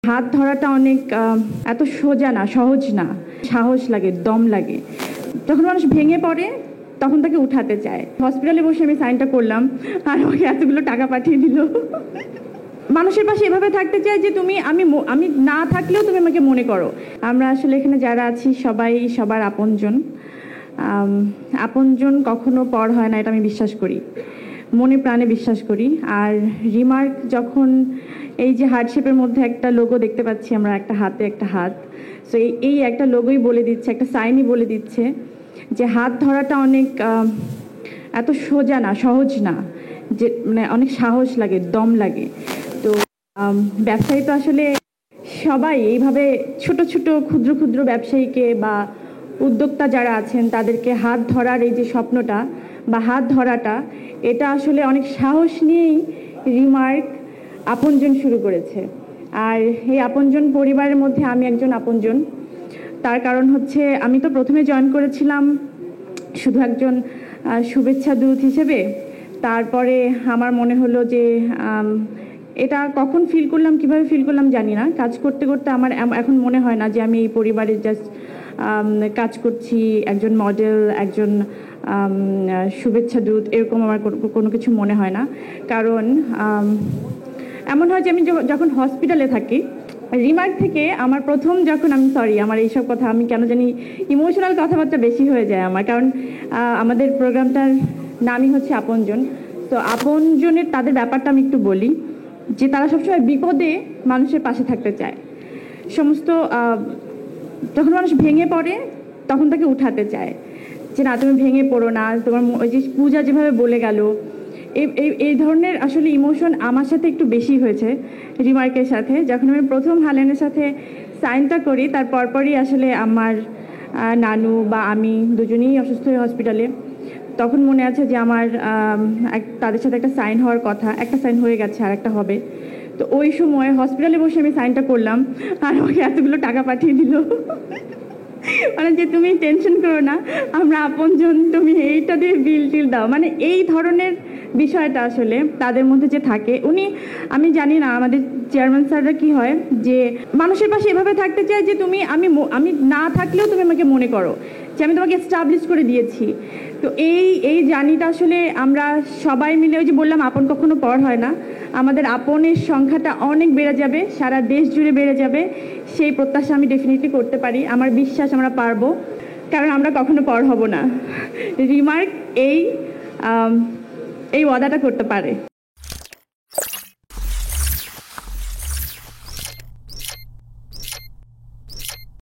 হাত ধরাটা অনেক এত সোজা না, সহজ না। সাহস লাগে, দম লাগে। যখন মানুষ ভেঙে পড়ে তখন তাকে উঠাতে চায়। হসপিটালে বসে আমি সাইনটা করলাম আর আমাকে এতগুলো টাকা পাঠিয়ে দিল। মানুষের পাশে এভাবে থাকতে চাই যে আমি না থাকলেও তুমি আমাকে মনে করো। আমরা আসলে এখানে যারা আছি সবাই সবার আপনজন। আপনজন কখনো পর হয় না, এটা আমি বিশ্বাস করি, মনে প্রাণে বিশ্বাস করি। আর রিমার্ক যখন এই যে হার্টশেপের মধ্যে একটা লোগো দেখতে পাচ্ছি আমরা, একটা হাতে একটা হাত, সো এই একটা লোগোই বলে দিচ্ছে, একটা সাইনই বলে দিচ্ছে যে হাত ধরাটা অনেক এত সোজা না, সহজ না, যে মানে অনেক সাহস লাগে, দম লাগে। তো ব্যবসায়ী তো আসলে সবাই এইভাবে ছোট ছোট ক্ষুদ্র ক্ষুদ্র ব্যবসায়ীকে বা উদ্যোক্তা যারা আছেন তাদেরকে হাত ধরার এই যে স্বপ্নটা বা হাত ধরাটা, এটা আসলে অনেক সাহস নিয়েই রিমার্ক আপনজন শুরু করেছে। আর এই আপনজন পরিবারের মধ্যে আমি একজন আপনজন। তার কারণ হচ্ছে আমি তো প্রথমে জয়েন করেছিলাম শুধু একজন শুভেচ্ছা দূত হিসেবে। তারপরে আমার মনে হলো যে এটা কখন ফিল করলাম, কিভাবে ফিল করলাম জানি না, কাজ করতে করতে আমার এখন মনে হয় না যে আমি এই পরিবারের জাস্ট কাজ করছি, একজন মডেল, একজন শুভেচ্ছা দূত, এরকম আমার কোনো কিছু মনে হয় না। কারণ এমন হয় যে আমি যখন হসপিটালে থাকি, রিমার্ক থেকে আমার প্রথম যখন আমার এইসব কথা আমি কেন জানি ইমোশনাল কথাবার্তা বেশি হয়ে যায় আমার, কারণ আমাদের প্রোগ্রামটার নামই হচ্ছে আপনজন। তো আপনজনের তাদের ব্যাপারটা আমি একটু বলি যে তারা সবসময় বিপদে মানুষের পাশে থাকতে চায়। সমস্ত যখন মানুষ ভেঙে পড়ে তখন তাকে উঠাতে চায় যে না, তুমি ভেঙে পড়ো না। তোমার ওই যে পূজা যেভাবে বলে গেল, এই ধরনের আসলে ইমোশন আমার সাথে একটু বেশি হয়েছে রিমার্কের সাথে। যখন আমি প্রথম হালেনের সাথে সাইনটা করি তার পরপরই আসলে আমার নানু বা আমি দুজনেই অসুস্থ হয়ে হসপিটালে। তখন মনে আছে যে আমার তাদের সাথে একটা সাইন হওয়ার কথা, একটা সাইন হয়ে গেছে, আর একটা হবে। তো ওই সময় হসপিটালে বসে আমি সাইনটা করলাম আর আমাকে এতগুলো টাকা পাঠিয়ে দিল। মানে যে তুমি টেনশন করো না, আমরা আপনজন, তুমি এইটা দিয়ে বিল টিল দাও। মানে এই ধরনের বিষয়টা আসলে তাদের মধ্যে যে থাকে, আমি জানি না আমাদের চেয়ারম্যান স্যাররা কি হয় যে মানুষের পাশে এভাবে থাকতে চায় যে আমি না থাকলেও তুমি আমাকে মনে করো, যে আমি তোমাকে এস্টাবলিশ করে দিয়েছি। তো এই জার্নিটা আসলে আমরা সবাই মিলে, ওই যে বললাম আপন কখনো পর হয় না, আমাদের আপনের সংখ্যাটা অনেক বেড়ে যাবে, সারা দেশ জুড়ে বেড়ে যাবে। সেই প্রত্যাশা আমি ডেফিনেটলি করতে পারি, আমার বিশ্বাস আমরা পারবো, কারণ আমরা কখনো পর হব না। রিমার্ক এই ওয়াদাটা করতে পারে।